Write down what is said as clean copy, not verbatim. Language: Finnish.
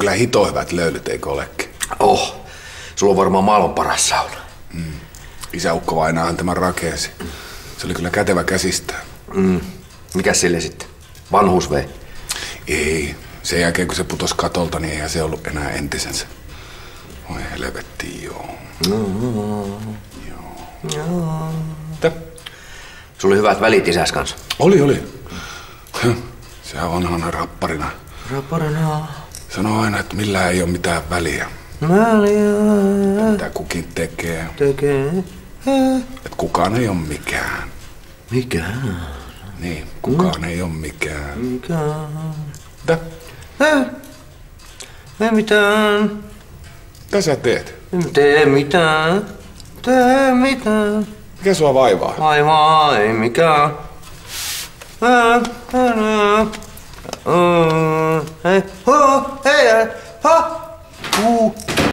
kyllä hito hyvät löylyt, eikö olekin? Oh, sulla on varmaan maailman paras sauna. Isäukko vainaahan tämän rakensi. Se oli kyllä kätevä käsistään. Mikäs sille sitten? Vanhuus vei? Ei. Sen jälkeen kun se putosi katolta, niin eihän se ollut enää entisensä. Voi helvetti, joo. Mitä? Sulla oli hyvät välit isäs kanssa. Oli. Sehän vanhana rapparina. Rapparina. Sanoo aina, että millään ei ole mitään väliä. Mitä kukin tekee. Että kukaan ei ole mikään. Mikään? Niin, kukaan ei ole mikään. Mikään? Mitä? Ei mitään. Mitä sä teet? En tee mitään. Tee mitään. Mikä sua vaivaa? Vaivaa ei mikään. Hei, hei, hei, ha,